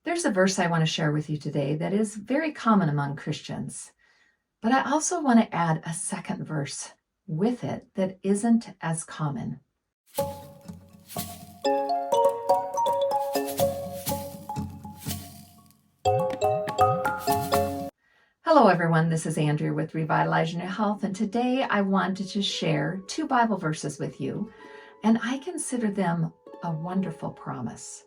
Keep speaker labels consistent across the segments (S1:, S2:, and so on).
S1: There's a verse I want to share with you today that is very common among Christians, but I also want to add a second verse with it that isn't as common. Hello everyone, this is Andrea with Revitalizing Your Health, and today I wanted to share two Bible verses with you, and I consider them a wonderful promise.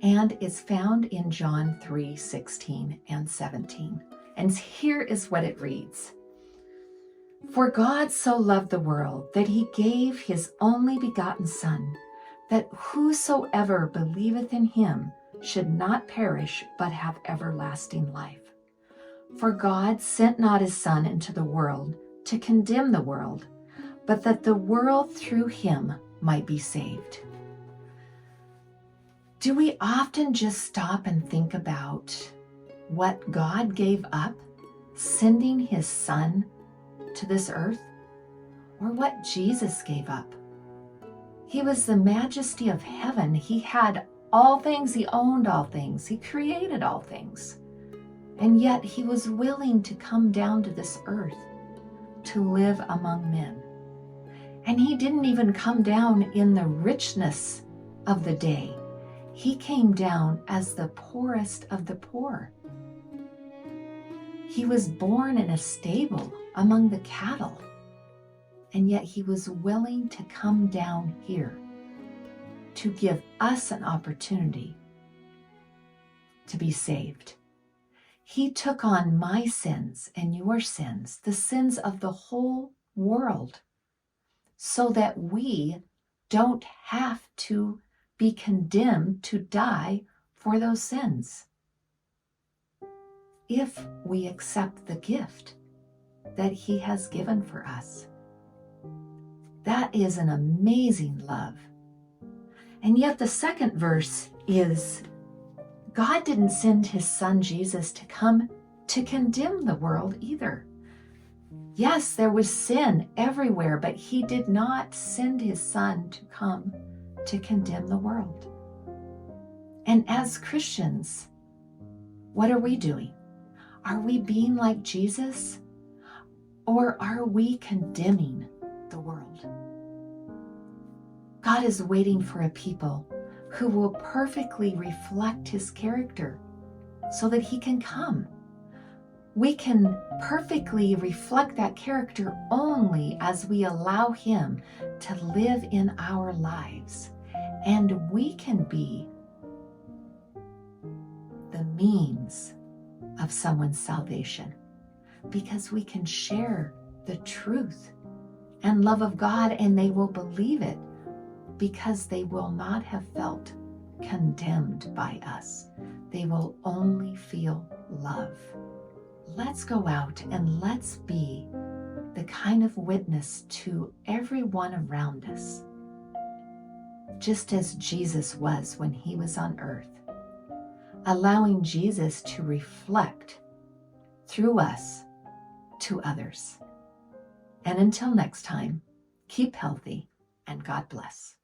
S1: And it's found in John 3:16 and 17. And here is what it reads. For God so loved the world that he gave his only begotten Son, that whosoever believeth in him should not perish, but have everlasting life. For God sent not his Son into the world to condemn the world, but that the world through him might be saved. Do we often just stop and think about what God gave up, sending his Son to this earth, or what Jesus gave up? He was the majesty of heaven. He had all things. He owned all things. He created all things. And yet he was willing to come down to this earth to live among men. And he didn't even come down in the richness of the day. He came down as the poorest of the poor. He was born in a stable among the cattle, and yet he was willing to come down here to give us an opportunity to be saved. He took on my sins and your sins, the sins of the whole world, so that we don't have to be condemned to die for those sins. If we accept the gift that he has given for us. That is an amazing love. And yet the second verse is, God didn't send his Son Jesus to come to condemn the world either. Yes, there was sin everywhere, but he did not send his Son to come to condemn the world. And as Christians, what are we doing? Are we being like Jesus, or are we condemning the world? God is waiting for a people who will perfectly reflect his character so that he can come. We can perfectly reflect that character only as we allow him to live in our lives. And we can be the means of someone's salvation because we can share the truth and love of God, and they will believe it because they will not have felt condemned by us. They will only feel love. Let's go out and let's be the kind of witness to everyone around us, just as Jesus was when he was on earth, allowing Jesus to reflect through us to others. And until next time, keep healthy and God bless.